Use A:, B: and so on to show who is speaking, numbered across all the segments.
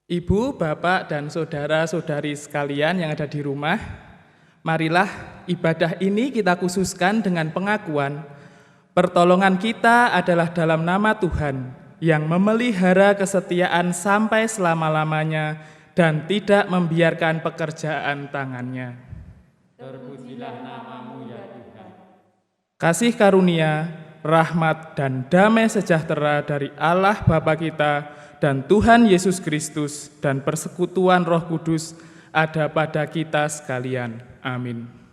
A: Ibu, bapak, dan saudara-saudari sekalian yang ada di rumah, marilah ibadah ini kita khususkan dengan pengakuan pertolongan kita adalah dalam nama Tuhan yang memelihara kesetiaan sampai selama-lamanya dan tidak membiarkan pekerjaan tangannya.
B: Terpujilah namamu ya Tuhan.
A: Kasih karunia, rahmat, dan damai sejahtera dari Allah Bapa kita dan Tuhan Yesus Kristus dan persekutuan Roh Kudus ada pada kita sekalian. Amin.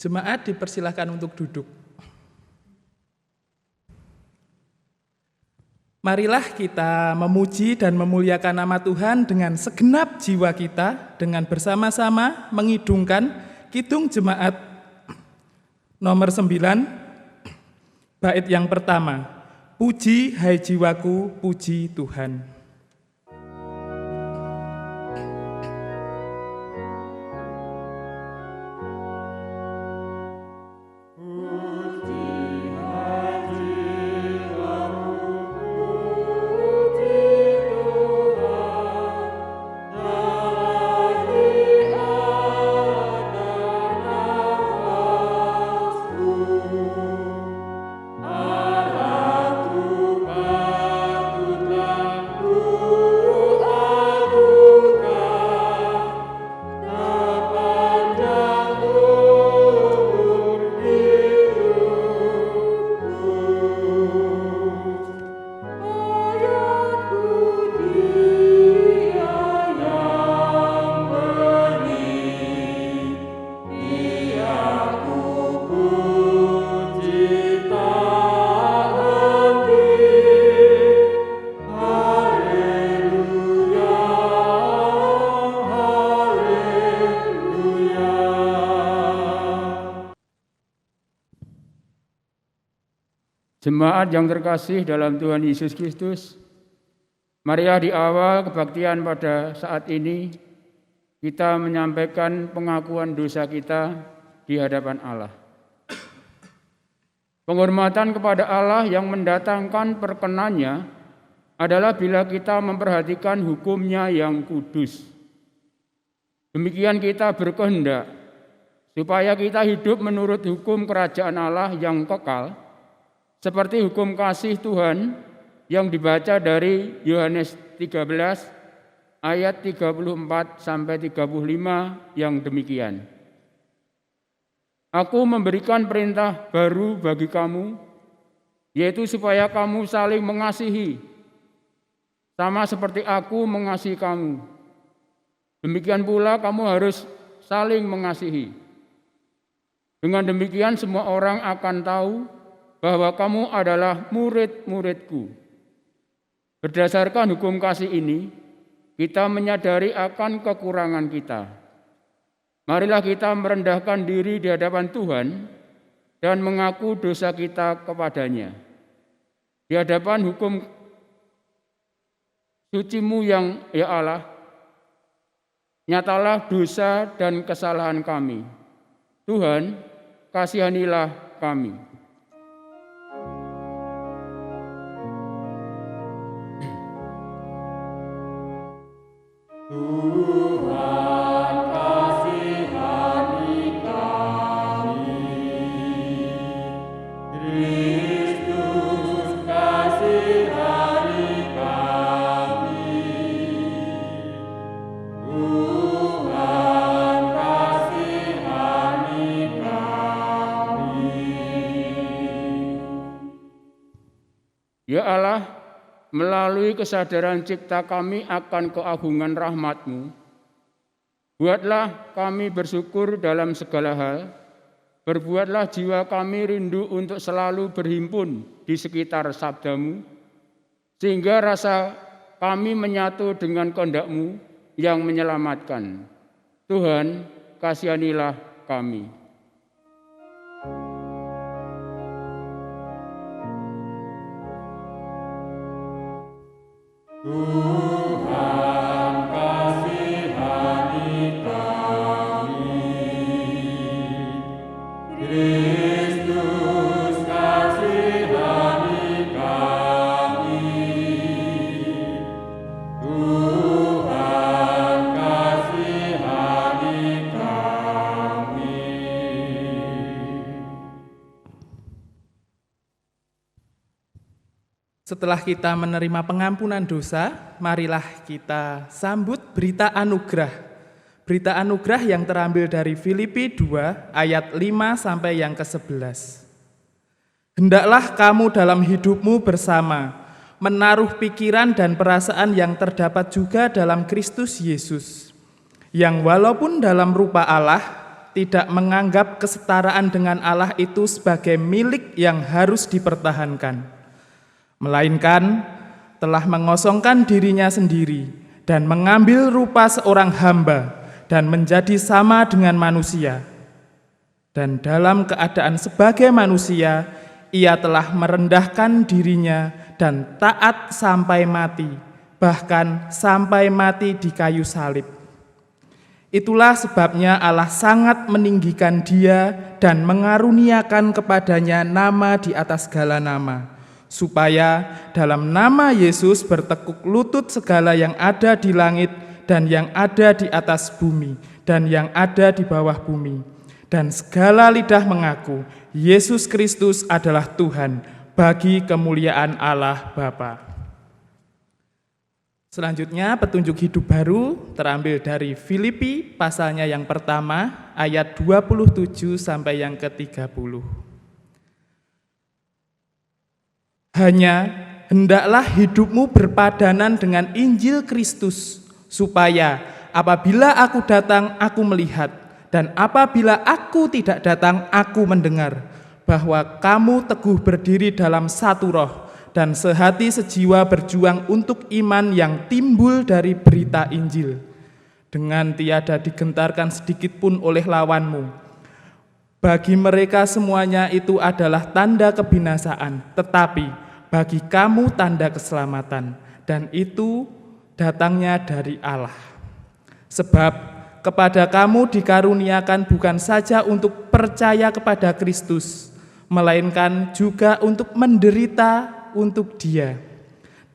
A: Jemaat dipersilakan untuk duduk. Marilah kita memuji dan memuliakan nama Tuhan dengan segenap jiwa kita, dengan bersama-sama mengidungkan Kidung Jemaat nomor 9, bait yang pertama. Puji hai jiwaku, puji Tuhan.
B: Jemaat yang terkasih dalam Tuhan Yesus Kristus, marilah di awal kebaktian pada saat ini kita menyampaikan pengakuan dosa kita di hadapan Allah. Penghormatan kepada Allah yang mendatangkan perkenannya adalah bila kita memperhatikan hukum-Nya yang kudus. Demikian kita berkehendak supaya kita hidup menurut hukum kerajaan Allah yang kekal, seperti hukum kasih Tuhan yang dibaca dari Yohanes 13 ayat 34 sampai 35 yang demikian. Aku memberikan perintah baru bagi kamu, yaitu supaya kamu saling mengasihi, sama seperti aku mengasihi kamu. Demikian pula kamu harus saling mengasihi. Dengan demikian semua orang akan tahu bahwa kamu adalah murid-muridku. Berdasarkan hukum kasih ini, kita menyadari akan kekurangan kita. Marilah kita merendahkan diri di hadapan Tuhan dan mengaku dosa kita kepadanya. Di hadapan hukum suci-Mu yang ya Allah, nyatalah dosa dan kesalahan kami. Tuhan, kasihanilah kami. Tuhan kasihani kami, Kristus kasihani kami, Tuhan kasihani kami. Ya Allah, melalui kesadaran cipta kami akan keagungan rahmat-Mu, buatlah kami bersyukur dalam segala hal, berbuatlah jiwa kami rindu untuk selalu berhimpun di sekitar sabda-Mu, sehingga rasa kami menyatu dengan kehendak-Mu yang menyelamatkan. Tuhan, kasihanilah kami. Tuhan, kasihani kami. Kristus, kasihani kami. Tuhan, kasihani kami.
A: Setelah kita menerima pengampunan dosa, marilah kita sambut berita anugerah. Berita anugerah yang terambil dari Filipi 2 ayat 5 sampai yang ke-11. Hendaklah kamu dalam hidupmu bersama, menaruh pikiran dan perasaan yang terdapat juga dalam Kristus Yesus, yang walaupun dalam rupa Allah, tidak menganggap kesetaraan dengan Allah itu sebagai milik yang harus dipertahankan, melainkan telah mengosongkan dirinya sendiri dan mengambil rupa seorang hamba dan menjadi sama dengan manusia. Dan dalam keadaan sebagai manusia, ia telah merendahkan dirinya dan taat sampai mati, bahkan sampai mati di kayu salib. Itulah sebabnya Allah sangat meninggikan dia dan mengaruniakan kepadanya nama di atas segala nama, supaya dalam nama Yesus bertekuk lutut segala yang ada di langit dan yang ada di atas bumi dan yang ada di bawah bumi, dan segala lidah mengaku Yesus Kristus adalah Tuhan, bagi kemuliaan Allah Bapa. Selanjutnya petunjuk hidup baru terambil dari Filipi pasalnya yang pertama ayat 27 sampai yang ke-30. Hanya hendaklah hidupmu berpadanan dengan Injil Kristus, supaya apabila aku datang, aku melihat, dan apabila aku tidak datang, aku mendengar, bahwa kamu teguh berdiri dalam satu roh, dan sehati sejiwa berjuang untuk iman yang timbul dari berita Injil, dengan tiada digentarkan sedikit pun oleh lawanmu. Bagi mereka semuanya itu adalah tanda kebinasaan, tetapi bagi kamu tanda keselamatan, dan itu datangnya dari Allah. Sebab kepada kamu dikaruniakan bukan saja untuk percaya kepada Kristus, melainkan juga untuk menderita untuk Dia,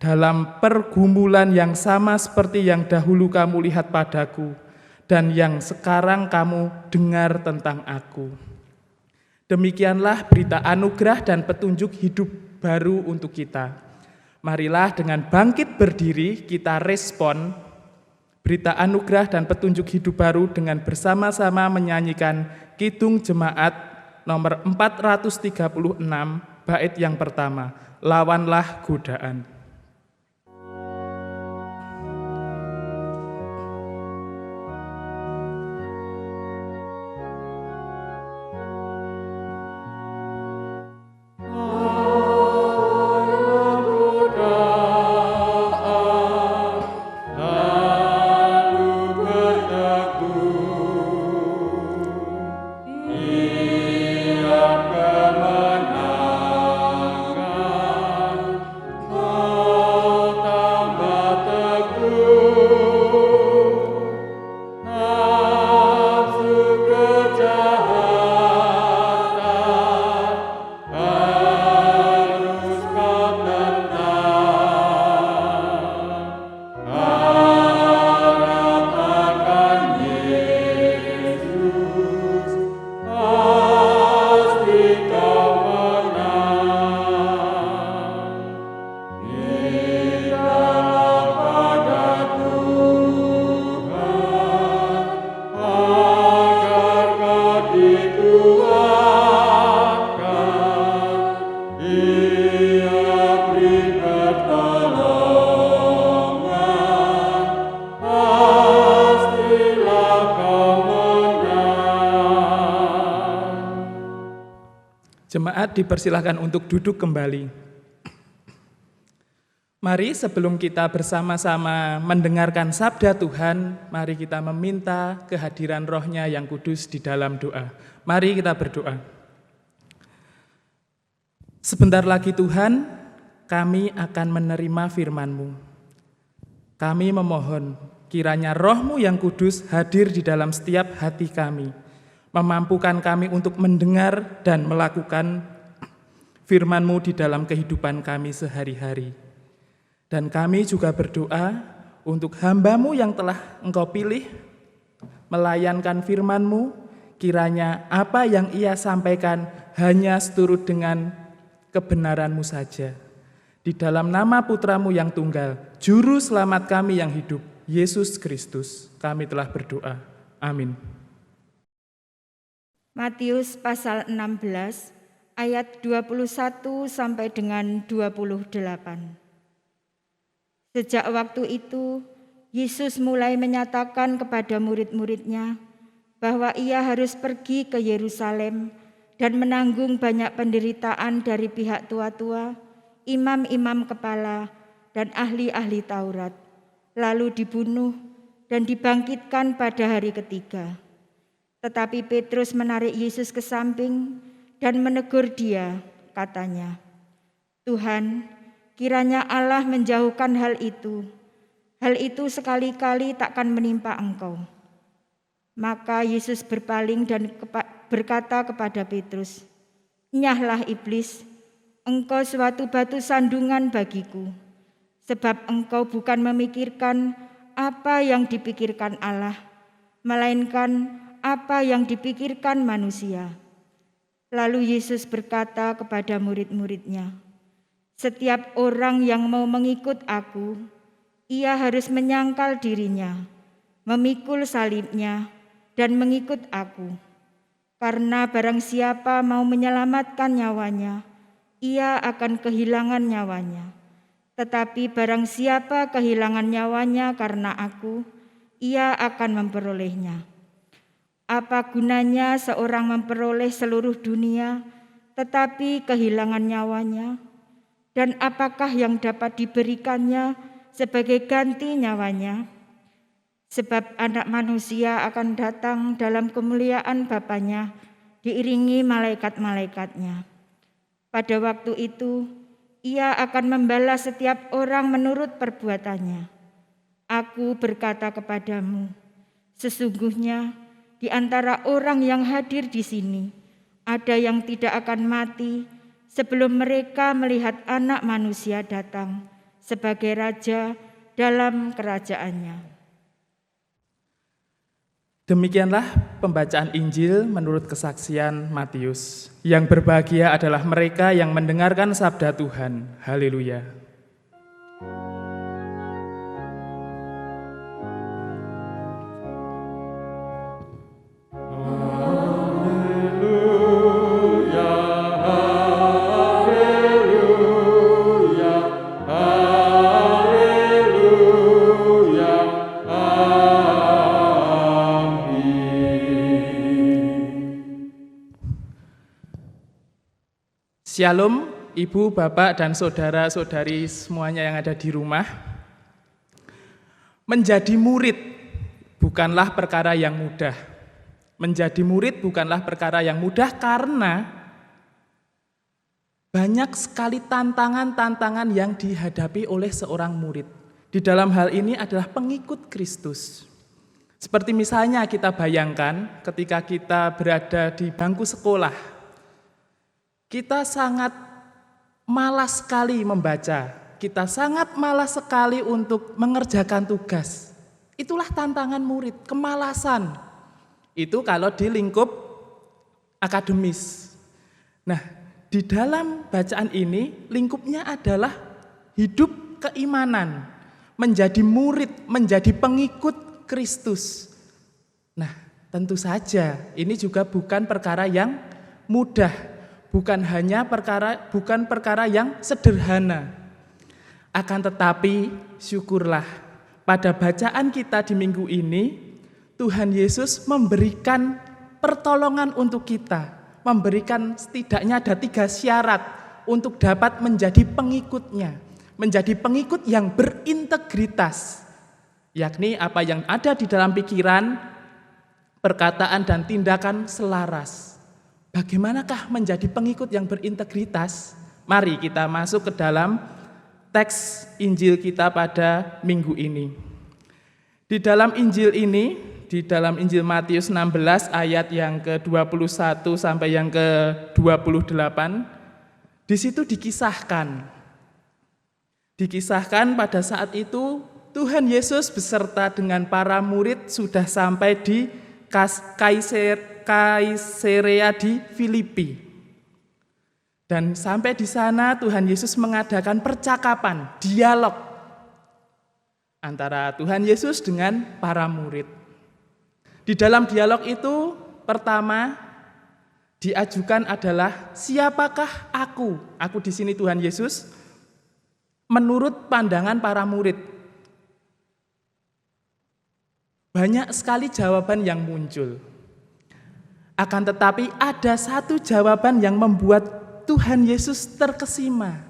A: dalam pergumulan yang sama seperti yang dahulu kamu lihat padaku, dan yang sekarang kamu dengar tentang aku. Demikianlah berita anugerah dan petunjuk hidup baru untuk kita. Marilah dengan bangkit berdiri kita respon berita anugerah dan petunjuk hidup baru dengan bersama-sama menyanyikan Kidung Jemaat nomor 436 bait yang pertama, Lawanlah Godaan. Jemaat dipersilakan untuk duduk kembali. Mari sebelum kita bersama-sama mendengarkan sabda Tuhan, mari kita meminta kehadiran Roh-Nya yang kudus di dalam doa. Mari kita berdoa. Sebentar lagi Tuhan, kami akan menerima firman-Mu. Kami memohon kiranya Roh-Mu yang kudus hadir di dalam setiap hati kami, memampukan kami untuk mendengar dan melakukan firman-Mu di dalam kehidupan kami sehari-hari. Dan kami juga berdoa untuk hamba-Mu yang telah Engkau pilih melayankan firman-Mu, kiranya apa yang ia sampaikan hanya seturut dengan kebenaran-Mu saja. Di dalam nama Putra-Mu yang tunggal, Juru Selamat kami yang hidup, Yesus Kristus, kami telah berdoa. Amin.
C: Matius pasal 16 ayat 21 sampai dengan 28. Sejak waktu itu, Yesus mulai menyatakan kepada murid-muridnya bahwa ia harus pergi ke Yerusalem dan menanggung banyak penderitaan dari pihak tua-tua, imam-imam kepala, dan ahli-ahli Taurat, lalu dibunuh dan dibangkitkan pada hari ketiga. Tetapi Petrus menarik Yesus ke samping dan menegur dia, katanya, "Tuhan, kiranya Allah menjauhkan hal itu. Hal itu sekali-kali takkan menimpa Engkau." Maka Yesus berpaling dan berkata kepada Petrus, "Nyahlah iblis, engkau suatu batu sandungan bagiku, sebab engkau bukan memikirkan apa yang dipikirkan Allah, melainkan apa yang dipikirkan manusia." Lalu Yesus berkata kepada murid-muridnya, "Setiap orang yang mau mengikut aku, ia harus menyangkal dirinya, memikul salibnya, dan mengikut aku. Karena barang siapa mau menyelamatkan nyawanya, ia akan kehilangan nyawanya. Tetapi barang siapa kehilangan nyawanya karena aku, ia akan memperolehnya. Apa gunanya seorang memperoleh seluruh dunia, tetapi kehilangan nyawanya? Dan apakah yang dapat diberikannya sebagai ganti nyawanya? Sebab Anak Manusia akan datang dalam kemuliaan Bapa-Nya, diiringi malaikat-malaikatnya. Pada waktu itu, ia akan membalas setiap orang menurut perbuatannya. Aku berkata kepadamu, sesungguhnya di antara orang yang hadir di sini, ada yang tidak akan mati sebelum mereka melihat Anak Manusia datang sebagai Raja dalam kerajaannya."
A: Demikianlah pembacaan Injil menurut kesaksian Matius. Yang berbahagia adalah mereka yang mendengarkan sabda Tuhan. Haleluya. Shalom, Ibu, Bapak, dan saudara-saudari semuanya yang ada di rumah. Menjadi murid bukanlah perkara yang mudah. Menjadi murid bukanlah perkara yang mudah karena banyak sekali tantangan-tantangan yang dihadapi oleh seorang murid. Di dalam hal ini adalah pengikut Kristus. Seperti misalnya kita bayangkan ketika kita berada di bangku sekolah, kita sangat malas sekali membaca, kita sangat malas sekali untuk mengerjakan tugas. Itulah tantangan murid, kemalasan. Itu kalau di lingkup akademis. Nah, di dalam bacaan ini lingkupnya adalah hidup keimanan, menjadi murid, menjadi pengikut Kristus. Nah, tentu saja ini juga bukan perkara yang mudah. Bukan perkara yang sederhana. Akan tetapi syukurlah pada bacaan kita di minggu ini, Tuhan Yesus memberikan pertolongan untuk kita, memberikan setidaknya ada 3 syarat untuk dapat menjadi pengikutnya. menjadi pengikut yang berintegritas, yakni apa yang ada di dalam pikiran, perkataan, dan tindakan selaras. Bagaimanakah menjadi pengikut yang berintegritas? Mari kita masuk ke dalam teks Injil kita pada minggu ini. Di dalam Injil ini, di dalam Injil Matius 16 ayat yang ke-21 sampai yang ke-28, di situ dikisahkan pada saat itu Tuhan Yesus beserta dengan para murid sudah sampai di Kaisarea di Filipi. Dan sampai di sana Tuhan Yesus mengadakan percakapan, dialog antara Tuhan Yesus dengan para murid. Di dalam dialog itu pertama diajukan adalah siapakah aku? Aku di sini Tuhan Yesus menurut pandangan para murid. Banyak sekali jawaban yang muncul. Akan tetapi ada satu jawaban yang membuat Tuhan Yesus terkesima,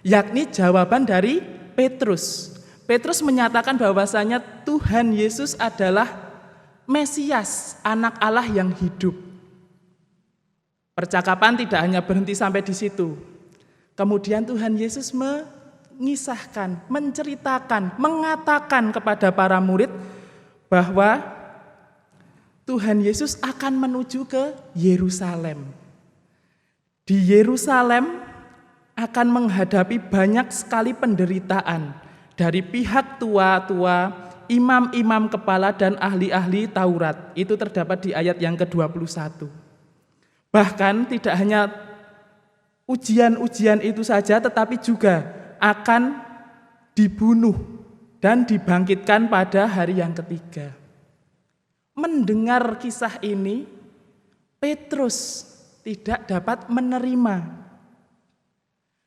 A: yakni jawaban dari Petrus. Petrus menyatakan bahwasanya Tuhan Yesus adalah Mesias, anak Allah yang hidup. Percakapan tidak hanya berhenti sampai di situ. Kemudian Tuhan Yesus mengisahkan, menceritakan, mengatakan kepada para murid bahwa Tuhan Yesus akan menuju ke Yerusalem. Di Yerusalem akan menghadapi banyak sekali penderitaan dari pihak tua-tua, imam-imam kepala dan ahli-ahli Taurat. Itu terdapat di ayat yang ke-21. Bahkan tidak hanya ujian-ujian itu saja, tetapi juga akan dibunuh dan dibangkitkan pada hari yang ketiga. Mendengar kisah ini, Petrus tidak dapat menerima.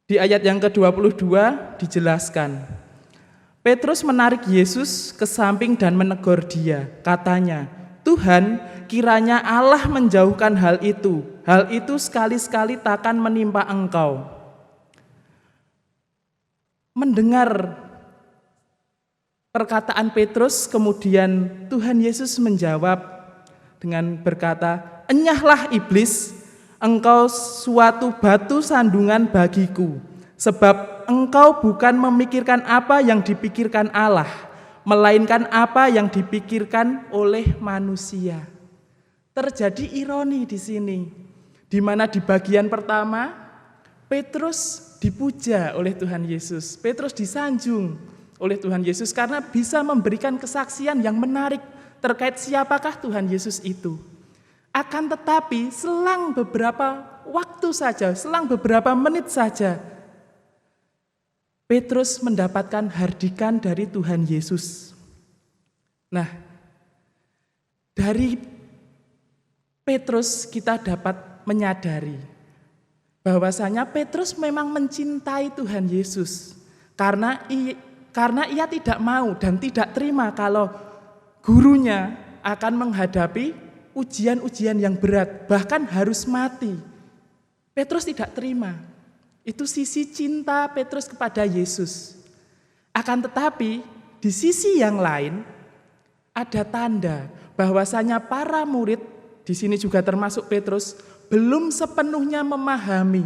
A: Di ayat yang ke-22 dijelaskan, Petrus menarik Yesus ke samping dan menegur dia. Katanya, Tuhan, kiranya Allah menjauhkan hal itu. Hal itu sekali-sekali takkan menimpa engkau. Mendengar perkataan Petrus, kemudian Tuhan Yesus menjawab dengan berkata, "Enyahlah iblis, engkau suatu batu sandungan bagiku, sebab engkau bukan memikirkan apa yang dipikirkan Allah, melainkan apa yang dipikirkan oleh manusia." Terjadi ironi di sini, di mana di bagian pertama Petrus dipuja oleh Tuhan Yesus, Petrus disanjung oleh Tuhan Yesus karena bisa memberikan kesaksian yang menarik terkait siapakah Tuhan Yesus itu. Akan tetapi selang beberapa waktu saja, selang beberapa menit saja, Petrus mendapatkan hardikan dari Tuhan Yesus. Nah, dari Petrus kita dapat menyadari bahwasanya Petrus memang mencintai Tuhan Yesus karena ia tidak mau dan tidak terima kalau gurunya akan menghadapi ujian-ujian yang berat, bahkan harus mati. Petrus tidak terima. Itu sisi cinta Petrus kepada Yesus. Akan tetapi di sisi yang lain ada tanda bahwasanya para murid, di sini juga termasuk Petrus, belum sepenuhnya memahami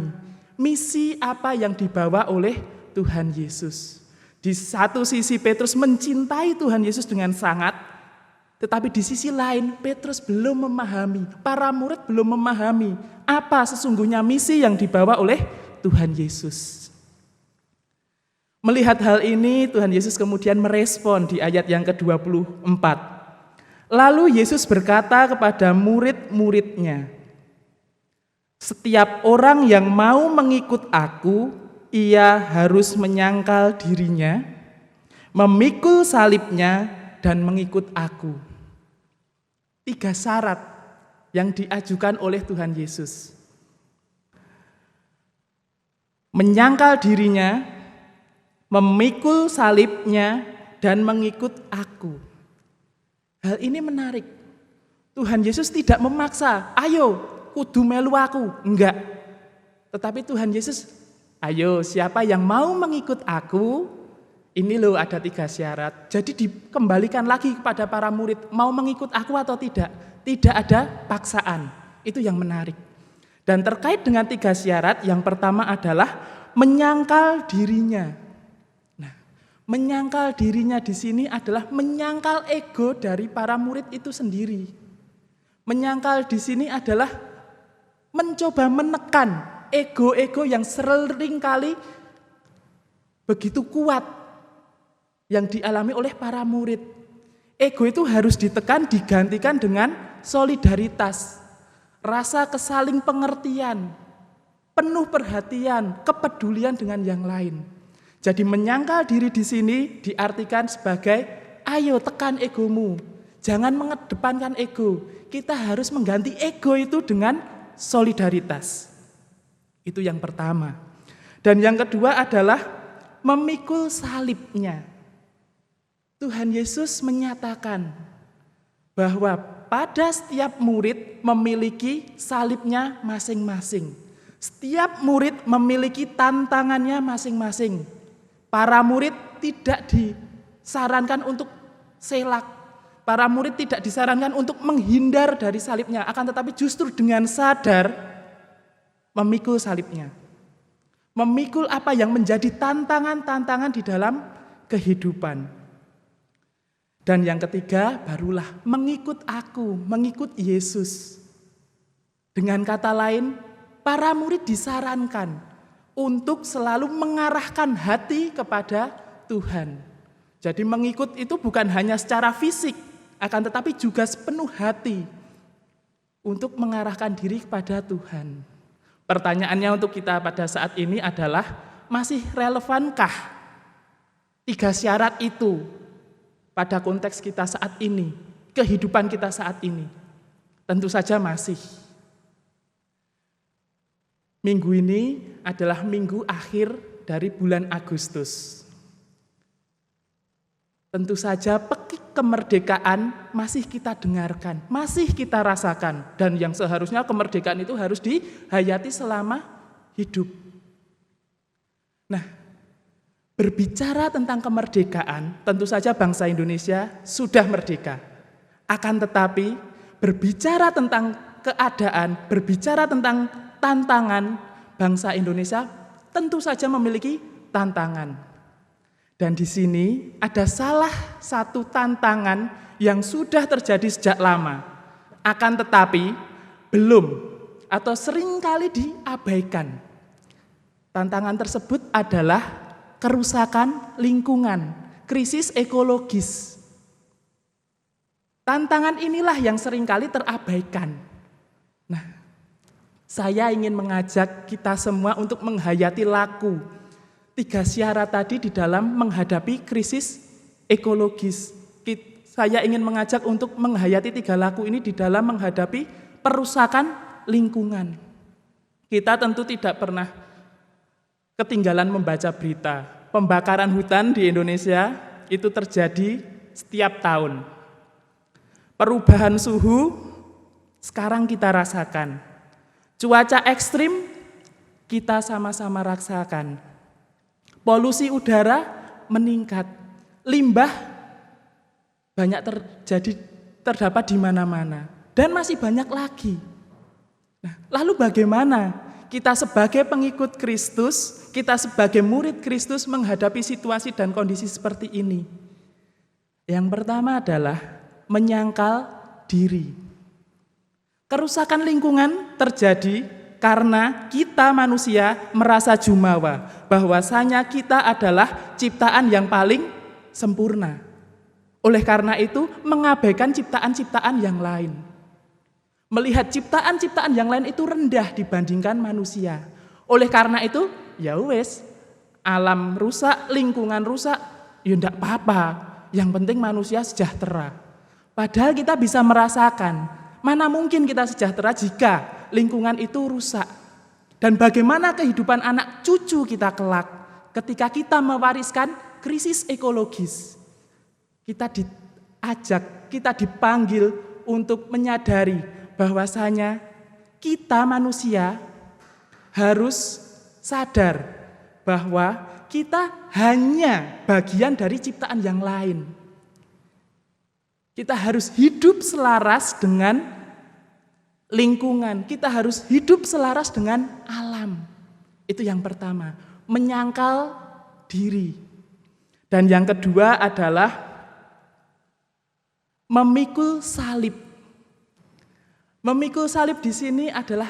A: misi apa yang dibawa oleh Tuhan Yesus. Di satu sisi Petrus mencintai Tuhan Yesus dengan sangat, tetapi di sisi lain Petrus belum memahami, para murid belum memahami apa sesungguhnya misi yang dibawa oleh Tuhan Yesus. Melihat hal ini, Tuhan Yesus kemudian merespon di ayat yang ke-24. Lalu Yesus berkata kepada murid-muridnya, "Setiap orang yang mau mengikut aku, ia harus menyangkal dirinya, memikul salibnya, dan mengikut aku." 3 syarat yang diajukan oleh Tuhan Yesus. Menyangkal dirinya, memikul salibnya, dan mengikut aku. Hal ini menarik. Tuhan Yesus tidak memaksa, "Ayo, kudu melu aku." Enggak. Tetapi Tuhan Yesus Ayo, siapa yang mau mengikut aku? Ini loh ada 3 syarat. Jadi dikembalikan lagi kepada para murid, mau mengikut aku atau tidak? Tidak ada paksaan. Itu yang menarik. Dan terkait dengan 3 syarat, yang pertama adalah menyangkal dirinya. Nah, menyangkal dirinya di sini adalah menyangkal ego dari para murid itu sendiri. Menyangkal di sini adalah mencoba menekan ego-ego yang seringkali begitu kuat yang dialami oleh para murid. Ego itu harus ditekan, digantikan dengan solidaritas, rasa kesaling pengertian, penuh perhatian, kepedulian dengan yang lain. Jadi menyangkal diri di sini diartikan sebagai ayo tekan egomu, jangan mengedepankan ego. Kita harus mengganti ego itu dengan solidaritas. Itu yang pertama. Dan yang kedua adalah memikul salibnya. Tuhan Yesus menyatakan bahwa pada setiap murid memiliki salibnya masing-masing. Setiap murid memiliki tantangannya masing-masing. Para murid tidak disarankan untuk selak. Para murid tidak disarankan untuk menghindar dari salibnya, akan tetapi justru dengan sadar memikul salibnya. Memikul apa yang menjadi tantangan-tantangan di dalam kehidupan. Dan yang ketiga barulah mengikut aku, mengikut Yesus. Dengan kata lain, para murid disarankan untuk selalu mengarahkan hati kepada Tuhan. Jadi mengikut itu bukan hanya secara fisik, akan tetapi juga sepenuh hati untuk mengarahkan diri kepada Tuhan. Pertanyaannya untuk kita pada saat ini adalah, masih relevankah 3 syarat itu pada konteks kita saat ini, kehidupan kita saat ini? Tentu saja masih. Minggu ini adalah minggu akhir dari bulan Agustus. Tentu saja pekik kemerdekaan masih kita dengarkan, masih kita rasakan. Dan yang seharusnya kemerdekaan itu harus dihayati selama hidup. Nah, berbicara tentang kemerdekaan, tentu saja bangsa Indonesia sudah merdeka. Akan tetapi, berbicara tentang keadaan, berbicara tentang tantangan, bangsa Indonesia tentu saja memiliki tantangan. Dan di sini ada salah satu tantangan yang sudah terjadi sejak lama, akan tetapi belum atau seringkali diabaikan. Tantangan tersebut adalah kerusakan lingkungan, krisis ekologis. Tantangan inilah yang seringkali terabaikan. Nah, saya ingin mengajak kita semua untuk menghayati laku 3 syarat tadi di dalam menghadapi krisis ekologis. Saya ingin mengajak untuk menghayati 3 laku ini di dalam menghadapi perusakan lingkungan. Kita tentu tidak pernah ketinggalan membaca berita. Pembakaran hutan di Indonesia itu terjadi setiap tahun. Perubahan suhu sekarang kita rasakan. Cuaca ekstrim kita sama-sama rasakan. Polusi udara meningkat, limbah banyak terdapat di mana-mana, dan masih banyak lagi. Nah, lalu bagaimana kita sebagai pengikut Kristus, kita sebagai murid Kristus menghadapi situasi dan kondisi seperti ini? Yang pertama adalah menyangkal diri. Kerusakan lingkungan terjadi karena kita manusia merasa jumawa, bahwasanya kita adalah ciptaan yang paling sempurna. Oleh karena itu, mengabaikan ciptaan-ciptaan yang lain. Melihat ciptaan-ciptaan yang lain itu rendah dibandingkan manusia. Oleh karena itu, ya wes, alam rusak, lingkungan rusak, ya enggak apa-apa. Yang penting manusia sejahtera. Padahal kita bisa merasakan, mana mungkin kita sejahtera jika lingkungan itu rusak. Dan bagaimana kehidupan anak cucu kita kelak ketika kita mewariskan krisis ekologis. Kita diajak, kita dipanggil untuk menyadari bahwasanya kita manusia harus sadar bahwa kita hanya bagian dari ciptaan yang lain. Kita harus hidup selaras dengan lingkungan, kita harus hidup selaras dengan alam. Itu yang pertama, menyangkal diri. Dan yang kedua adalah memikul salib. Memikul salib di sini adalah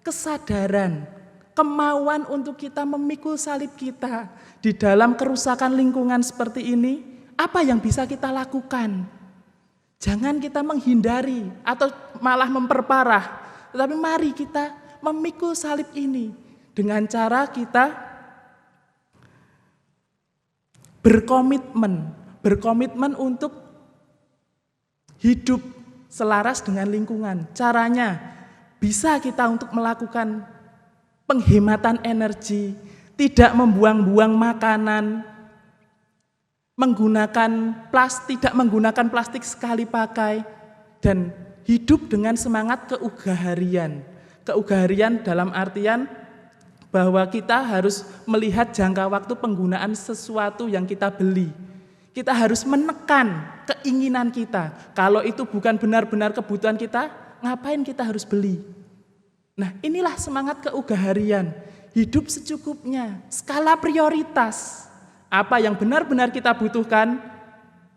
A: kesadaran, kemauan untuk kita memikul salib kita di dalam kerusakan lingkungan seperti ini. Apa yang bisa kita lakukan? Jangan kita menghindari atau malah memperparah, tetapi mari kita memikul salib ini dengan cara kita berkomitmen untuk hidup selaras dengan lingkungan. Caranya bisa kita untuk melakukan penghematan energi, tidak membuang-buang makanan, tidak menggunakan plastik sekali pakai, dan hidup dengan semangat keugaharian. Keugaharian dalam artian bahwa kita harus melihat jangka waktu penggunaan sesuatu yang kita beli. Kita harus menekan keinginan kita. Kalau itu bukan benar-benar kebutuhan kita, ngapain kita harus beli? Nah, inilah semangat keugaharian. Hidup secukupnya, skala prioritas. Apa yang benar-benar kita butuhkan,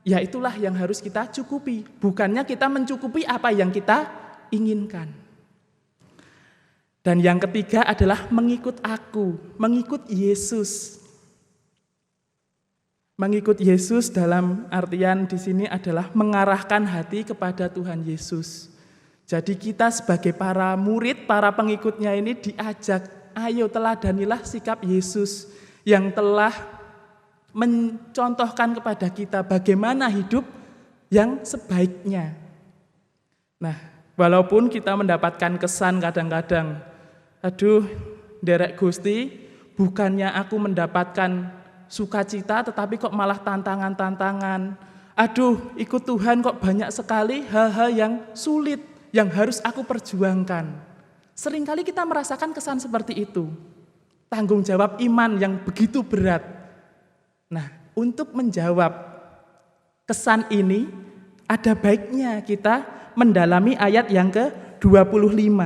A: ya itulah yang harus kita cukupi. Bukannya kita mencukupi apa yang kita inginkan. Dan yang ketiga adalah mengikut aku, mengikut Yesus. Mengikut Yesus dalam artian di sini adalah mengarahkan hati kepada Tuhan Yesus. Jadi kita sebagai para murid, para pengikutnya ini diajak, ayo teladanilah sikap Yesus yang telah mencontohkan kepada kita bagaimana hidup yang sebaiknya. Nah, walaupun kita mendapatkan kesan kadang-kadang, aduh, nderek Gusti, bukannya aku mendapatkan sukacita tetapi kok malah tantangan-tantangan. Aduh, ikut Tuhan kok banyak sekali hal-hal yang sulit yang harus aku perjuangkan. Seringkali kita merasakan kesan seperti itu. Tanggung jawab iman yang begitu berat. Nah, untuk menjawab kesan ini, ada baiknya kita mendalami ayat yang ke-25.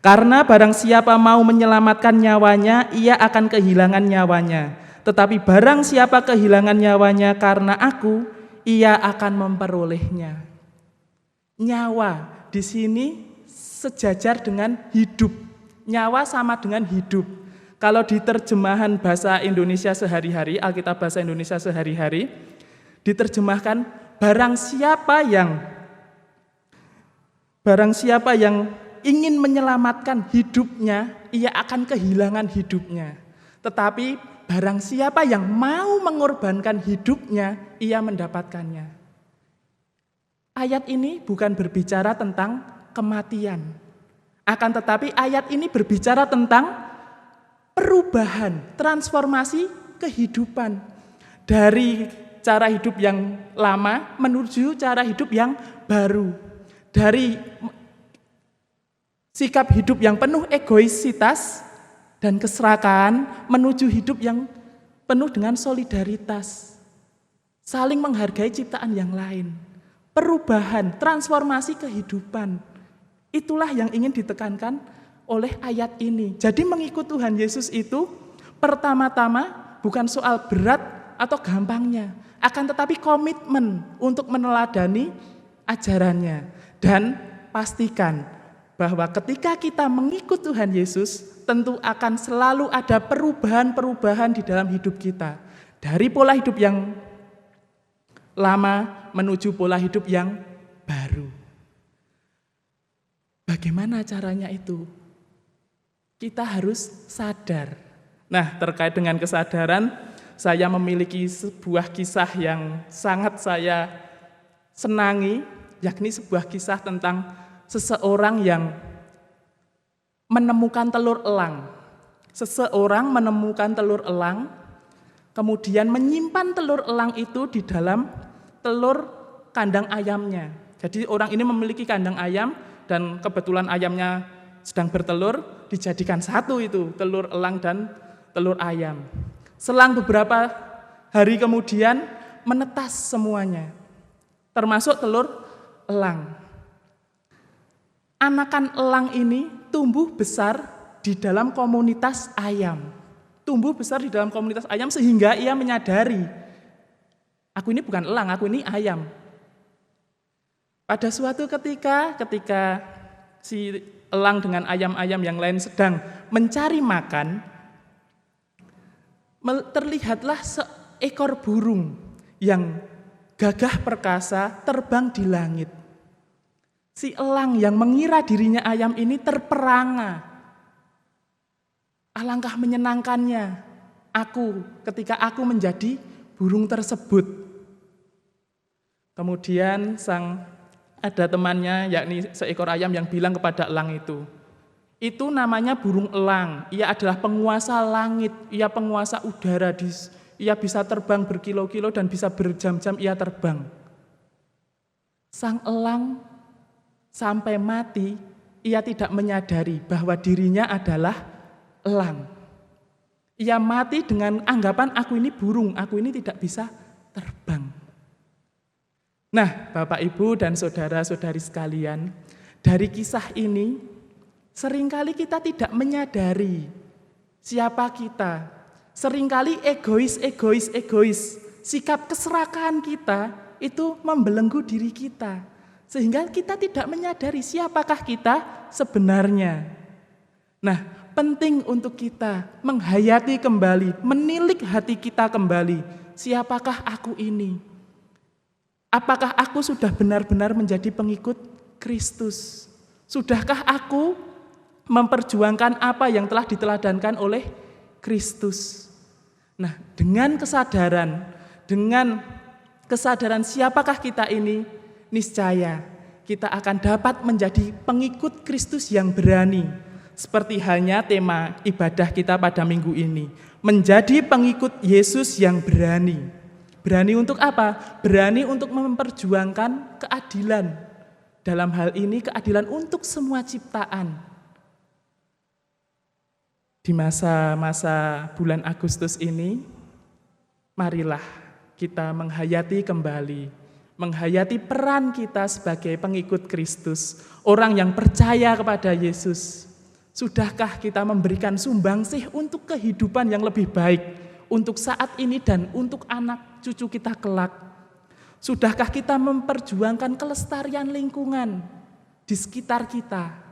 A: Karena barang siapa mau menyelamatkan nyawanya, ia akan kehilangan nyawanya. Tetapi barang siapa kehilangan nyawanya karena aku, ia akan memperolehnya. Nyawa di sini sejajar dengan hidup. Nyawa sama dengan hidup. Kalau di terjemahan bahasa Indonesia sehari-hari, Alkitab bahasa Indonesia sehari-hari, diterjemahkan barang siapa yang ingin menyelamatkan hidupnya, ia akan kehilangan hidupnya. Tetapi barang siapa yang mau mengorbankan hidupnya, ia mendapatkannya. Ayat ini bukan berbicara tentang kematian. Akan tetapi ayat ini berbicara tentang perubahan, transformasi kehidupan. Dari cara hidup yang lama menuju cara hidup yang baru. Dari sikap hidup yang penuh egoisitas dan keserakahan menuju hidup yang penuh dengan solidaritas. Saling menghargai ciptaan yang lain. Perubahan, transformasi kehidupan. Itulah yang ingin ditekankan oleh ayat ini. Jadi mengikut Tuhan Yesus itu pertama-tama bukan soal berat atau gampangnya, akan tetapi komitmen untuk meneladani ajarannya. Dan pastikan bahwa ketika kita mengikut Tuhan Yesus, tentu akan selalu ada perubahan-perubahan di dalam hidup kita. Dari pola hidup yang lama menuju pola hidup yang baru. Bagaimana caranya itu? Kita harus sadar. Nah, terkait dengan kesadaran, saya memiliki sebuah kisah yang sangat saya senangi, yakni sebuah kisah tentang seseorang yang menemukan telur elang. Seseorang menemukan telur elang, kemudian menyimpan telur elang itu di dalam telur kandang ayamnya. Jadi orang ini memiliki kandang ayam dan kebetulan ayamnya sedang bertelur, dijadikan satu itu, telur elang dan telur ayam. Selang beberapa hari kemudian menetas semuanya, termasuk telur elang. Anakan elang ini tumbuh besar di dalam komunitas ayam. Tumbuh besar di dalam komunitas ayam sehingga ia menyadari, aku ini bukan elang, aku ini ayam. Pada suatu ketika si elang dengan ayam-ayam yang lain sedang mencari makan, terlihatlah seekor burung yang gagah perkasa terbang di langit. Si elang yang mengira dirinya ayam ini terperangah. Alangkah menyenangkannya ketika aku menjadi burung tersebut. Kemudian ada temannya, yakni seekor ayam yang bilang kepada elang itu namanya burung elang, ia adalah penguasa langit, ia penguasa udara, ia bisa terbang berkilo-kilo dan bisa berjam-jam ia terbang. Sang elang sampai mati, ia tidak menyadari bahwa dirinya adalah elang. Ia mati dengan anggapan aku ini burung, aku ini tidak bisa terbang. Nah, Bapak, Ibu, dan saudara-saudari sekalian, dari kisah ini, seringkali kita tidak menyadari siapa kita. Seringkali egois. Sikap keserakahan kita itu membelenggu diri kita. Sehingga kita tidak menyadari siapakah kita sebenarnya. Nah, penting untuk kita menghayati kembali, menilik hati kita kembali. Siapakah aku ini? Apakah aku sudah benar-benar menjadi pengikut Kristus? Sudahkah aku memperjuangkan apa yang telah diteladankan oleh Kristus? Nah, dengan kesadaran siapakah kita ini, niscaya kita akan dapat menjadi pengikut Kristus yang berani. Seperti halnya tema ibadah kita pada minggu ini, menjadi pengikut Yesus yang berani. Berani untuk apa? Berani untuk memperjuangkan keadilan. Dalam hal ini keadilan untuk semua ciptaan. Di masa-masa bulan Agustus ini, marilah kita menghayati kembali, menghayati peran kita sebagai pengikut Kristus, orang yang percaya kepada Yesus. Sudahkah kita memberikan sumbangsih untuk kehidupan yang lebih baik, untuk saat ini dan untuk anak cucu kita kelak? Sudahkah kita memperjuangkan kelestarian lingkungan di sekitar kita?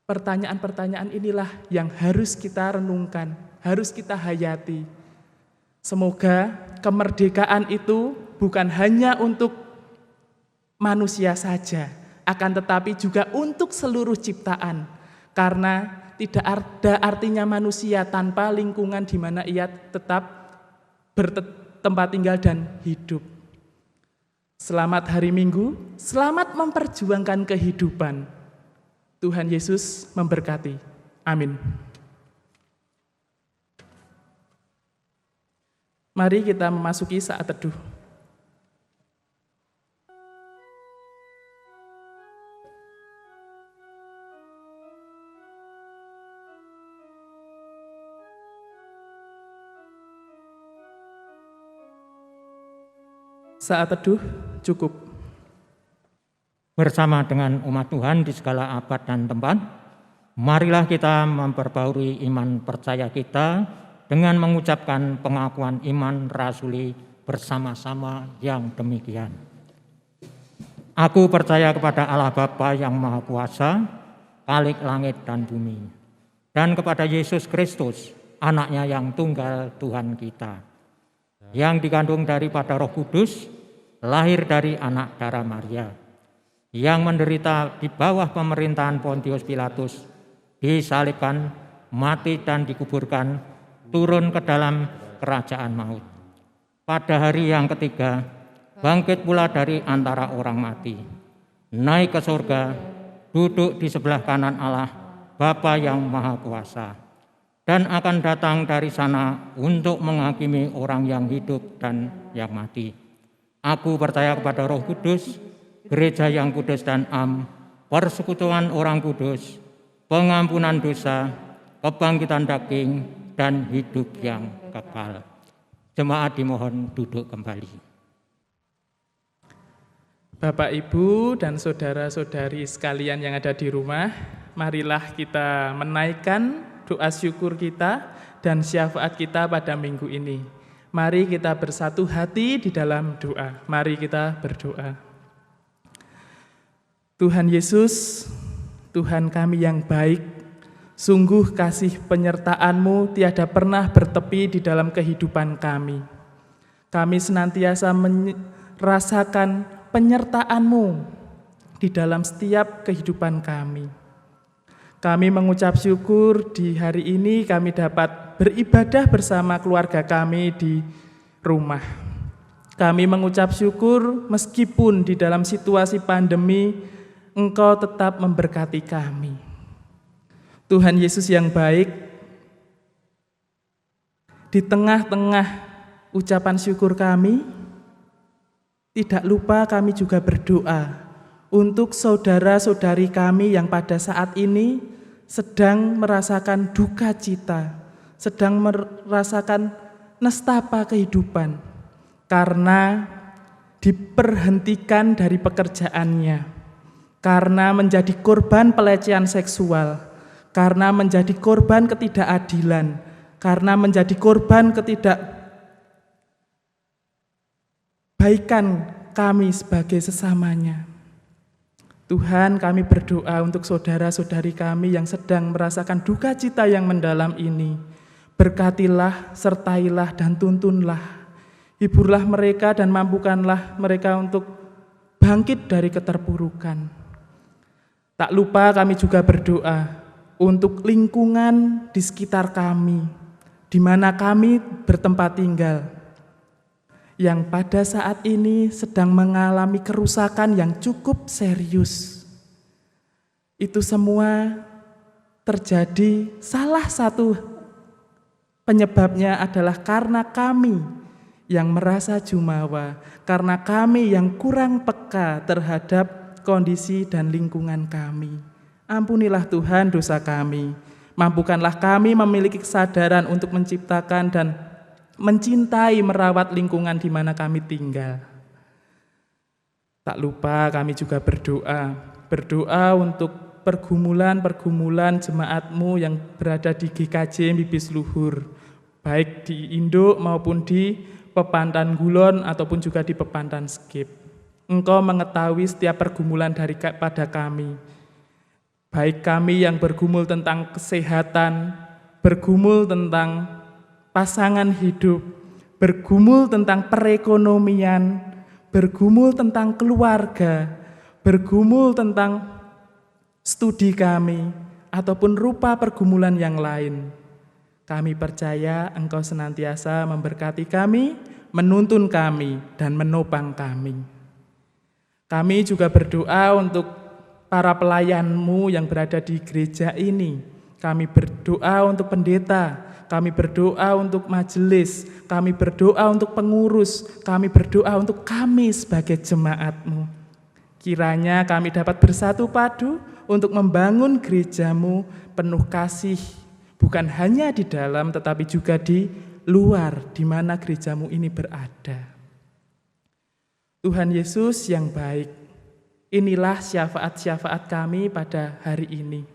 A: Pertanyaan-pertanyaan inilah yang harus kita renungkan, harus kita hayati. Semoga kemerdekaan itu bukan hanya untuk manusia saja, akan tetapi juga untuk seluruh ciptaan. Karena tidak ada artinya manusia tanpa lingkungan di mana ia tetap bertempat tinggal dan hidup. Selamat hari Minggu, selamat memperjuangkan kehidupan. Tuhan Yesus memberkati. Amin. Mari kita memasuki saat teduh. Saat teduh cukup.
D: Bersama dengan umat Tuhan di segala abad dan tempat, marilah kita memperbarui iman percaya kita dengan mengucapkan pengakuan iman rasuli bersama-sama yang demikian. Aku percaya kepada Allah Bapa yang Maha Kuasa, Khalik langit dan bumi, dan kepada Yesus Kristus, anaknya yang tunggal Tuhan kita, yang dikandung daripada Roh Kudus, lahir dari anak darah Maria, yang menderita di bawah pemerintahan Pontius Pilatus, disalibkan, mati dan dikuburkan, turun ke dalam kerajaan maut. Pada hari yang ketiga, bangkit pula dari antara orang mati, naik ke surga, duduk di sebelah kanan Allah, Bapa yang Maha Kuasa, dan akan datang dari sana untuk menghakimi orang yang hidup dan yang mati. Aku percaya kepada Roh Kudus, gereja yang kudus dan am, persekutuan orang kudus, pengampunan dosa, kebangkitan daging, dan hidup yang kekal. Jemaat dimohon duduk kembali.
A: Bapak, Ibu, dan saudara-saudari sekalian yang ada di rumah, marilah kita menaikkan doa syukur kita dan syafaat kita pada minggu ini. Mari kita bersatu hati di dalam doa. Mari kita berdoa. Tuhan Yesus, Tuhan kami yang baik, sungguh kasih penyertaan-Mu tiada pernah bertepi di dalam kehidupan kami. Kami senantiasa merasakan penyertaan-Mu di dalam setiap kehidupan kami. Kami mengucap syukur di hari ini kami dapat beribadah bersama keluarga kami di rumah. Kami mengucap syukur meskipun di dalam situasi pandemi Engkau tetap memberkati kami. Tuhan Yesus yang baik, di tengah-tengah ucapan syukur kami, tidak lupa kami juga berdoa untuk saudara-saudari kami yang pada saat ini sedang merasakan duka cita, sedang merasakan nestapa kehidupan karena diberhentikan dari pekerjaannya, karena menjadi korban pelecehan seksual, karena menjadi korban ketidakadilan, karena menjadi korban ketidakbaikan kami sebagai sesamanya. Tuhan, kami berdoa untuk saudara-saudari kami yang sedang merasakan duka cita yang mendalam ini. Berkatilah, sertailah, dan tuntunlah. Hiburlah mereka dan mampukanlah mereka untuk bangkit dari keterpurukan. Tak lupa kami juga berdoa untuk lingkungan di sekitar kami, di mana kami bertempat tinggal, yang pada saat ini sedang mengalami kerusakan yang cukup serius. Itu semua terjadi, salah satu penyebabnya adalah karena kami yang merasa jumawa, karena kami yang kurang peka terhadap kondisi dan lingkungan kami. Ampunilah Tuhan dosa kami. Mampukanlah kami memiliki kesadaran untuk menciptakan dan mencintai, merawat lingkungan di mana kami tinggal. Tak lupa kami juga berdoa untuk pergumulan jemaat-Mu yang berada di GKJ Bibis Luhur, baik di Induk maupun di Pepantan Gulon ataupun juga di Pepantan Skip. Engkau mengetahui setiap pergumulan daripada kami, baik kami yang bergumul tentang kesehatan, bergumul tentang pasangan hidup, bergumul tentang perekonomian, bergumul tentang keluarga, bergumul tentang studi kami, ataupun rupa pergumulan yang lain. Kami percaya Engkau senantiasa memberkati kami, menuntun kami, dan menopang kami. Kami juga berdoa untuk para pelayan-Mu yang berada di gereja ini. Kami berdoa untuk pendeta, kami berdoa untuk majelis, kami berdoa untuk pengurus, kami berdoa untuk kami sebagai jemaat-Mu. Kiranya kami dapat bersatu padu untuk membangun gereja-Mu penuh kasih, bukan hanya di dalam tetapi juga di luar di mana gereja-Mu ini berada. Tuhan Yesus yang baik, inilah syafaat-syafaat kami pada hari ini.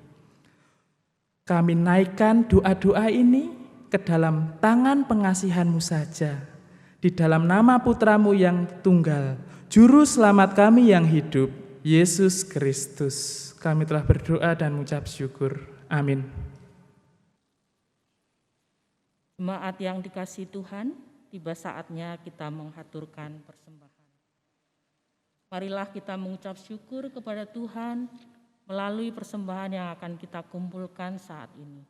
A: Kami naikkan doa-doa ini ke dalam tangan pengasihan-Mu saja, di dalam nama Putra-Mu yang tunggal, Juru Selamat kami yang hidup, Yesus Kristus. Kami telah berdoa dan mengucap syukur. Amin.
E: Jemaat yang dikasihi Tuhan, tiba saatnya kita menghaturkan persembahan. Marilah kita mengucap syukur kepada Tuhan melalui persembahan yang akan kita kumpulkan saat ini.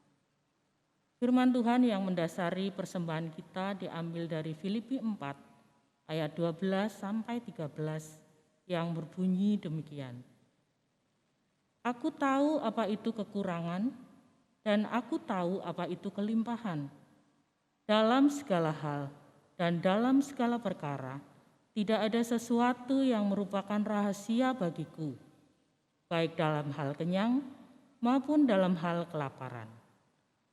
E: Firman Tuhan yang mendasari persembahan kita diambil dari Filipi 4 ayat 12 sampai 13 yang berbunyi demikian. Aku tahu apa itu kekurangan dan aku tahu apa itu kelimpahan. Dalam segala hal dan dalam segala perkara, tidak ada sesuatu yang merupakan rahasia bagiku, baik dalam hal kenyang maupun dalam hal kelaparan.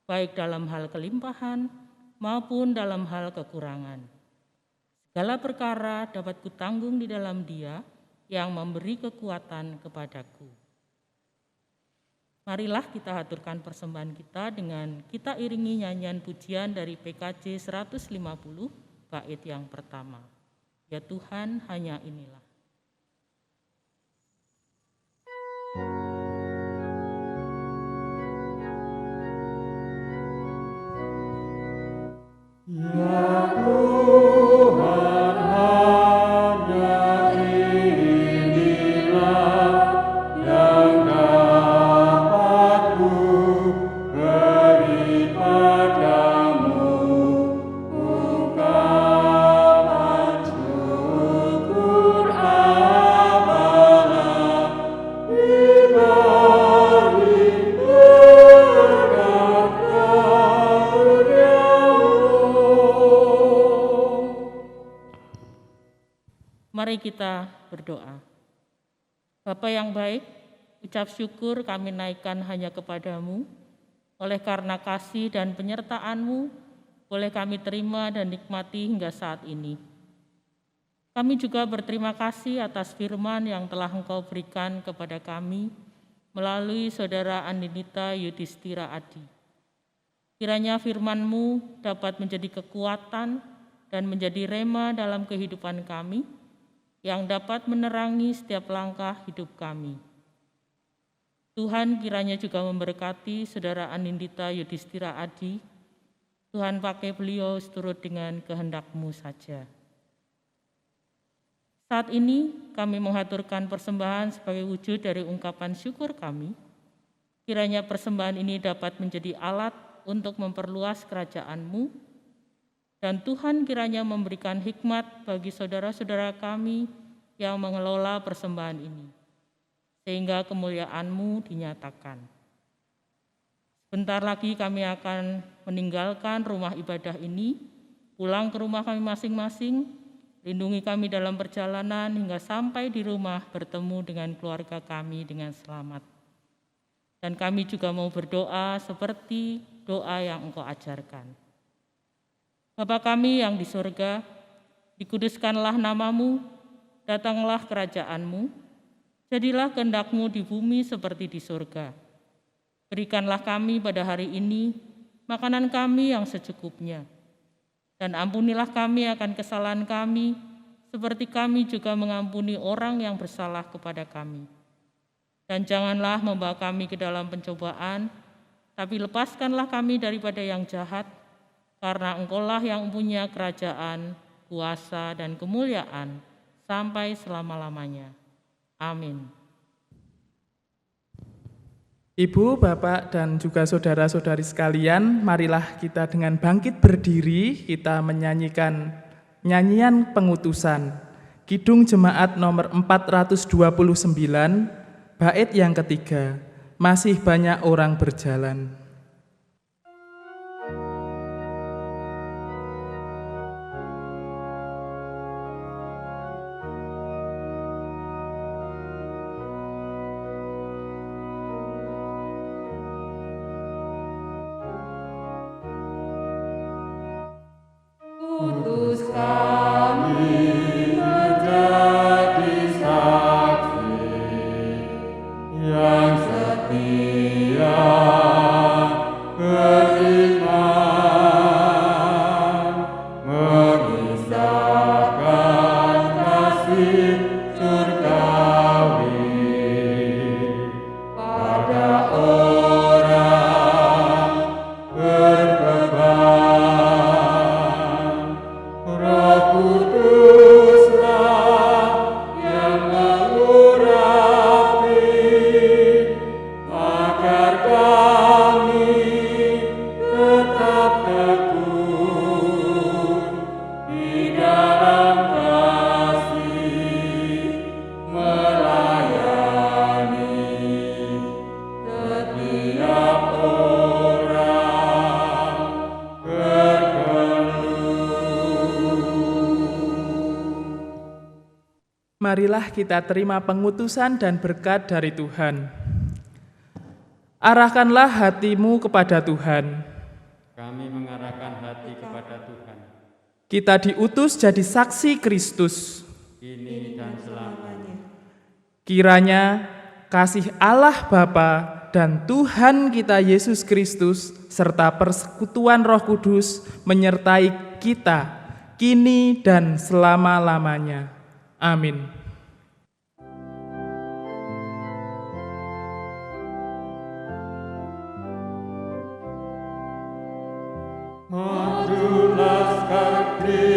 E: baik dalam hal kelimpahan maupun dalam hal kekurangan. Segala perkara dapat kutanggung di dalam Dia yang memberi kekuatan kepadaku. Marilah kita haturkan persembahan kita dengan kita iringi nyanyian pujian dari PKJ 150 bait yang pertama. Ya Tuhan, hanya inilah. Mari kita berdoa. Bapa yang baik, ucap syukur kami naikkan hanya kepadamu. Oleh karena kasih dan penyertaan-Mu, boleh kami terima dan nikmati hingga saat ini. Kami juga berterima kasih atas firman yang telah Engkau berikan kepada kami melalui Saudara Andinita Yudhistira Adi. Kiranya firman-Mu dapat menjadi kekuatan dan menjadi rema dalam kehidupan kami, yang dapat menerangi setiap langkah hidup kami. Tuhan kiranya juga memberkati Saudara Andinita Yudhistira Adi. Tuhan pakai beliau seturut dengan kehendak-Mu saja. Saat ini kami menghaturkan persembahan sebagai wujud dari ungkapan syukur kami. Kiranya persembahan ini dapat menjadi alat untuk memperluas kerajaan-Mu, dan Tuhan kiranya memberikan hikmat bagi saudara-saudara kami yang mengelola persembahan ini, sehingga kemuliaan-Mu dinyatakan. Sebentar lagi kami akan meninggalkan rumah ibadah ini, pulang ke rumah kami masing-masing. Lindungi kami dalam perjalanan hingga sampai di rumah bertemu dengan keluarga kami dengan selamat. Dan kami juga mau berdoa seperti doa yang Engkau ajarkan. Bapa kami yang di surga, dikuduskanlah nama-Mu, datanglah kerajaan-Mu, jadilah kehendak-Mu di bumi seperti di surga. Berikanlah kami pada hari ini makanan kami yang secukupnya, dan ampunilah kami akan kesalahan kami, seperti kami juga mengampuni orang yang bersalah kepada kami. Dan janganlah membawa kami ke dalam pencobaan, tapi lepaskanlah kami daripada yang jahat, karena Engkau-lah yang punya kerajaan, kuasa, dan kemuliaan sampai selama-lamanya. Amin.
A: Ibu, Bapak, dan juga saudara-saudari sekalian, marilah kita dengan bangkit berdiri, kita menyanyikan nyanyian pengutusan. Kidung Jemaat nomor 429, bait yang ketiga, masih banyak orang berjalan.
B: Utus kami menjadi saksi yang setia beriman, mengisahkan kasih surgawi pada orang berbeban. Roh Kuduslah yang mengurapi agar kami tetap tekun di dalam kasih melayani setiap orang berkeluh.
A: Marilah kita terima pengutusan dan berkat dari Tuhan. Arahkanlah hatimu kepada Tuhan,
F: Kami mengarahkan hati kepada Tuhan,
A: Kita diutus jadi saksi Kristus.
F: kini dan selamanya.
A: Kiranya kasih Allah Bapa dan Tuhan kita Yesus Kristus serta persekutuan Roh Kudus menyertai kita kini dan selama-lamanya. Amin.
F: Maju laskar Kristus.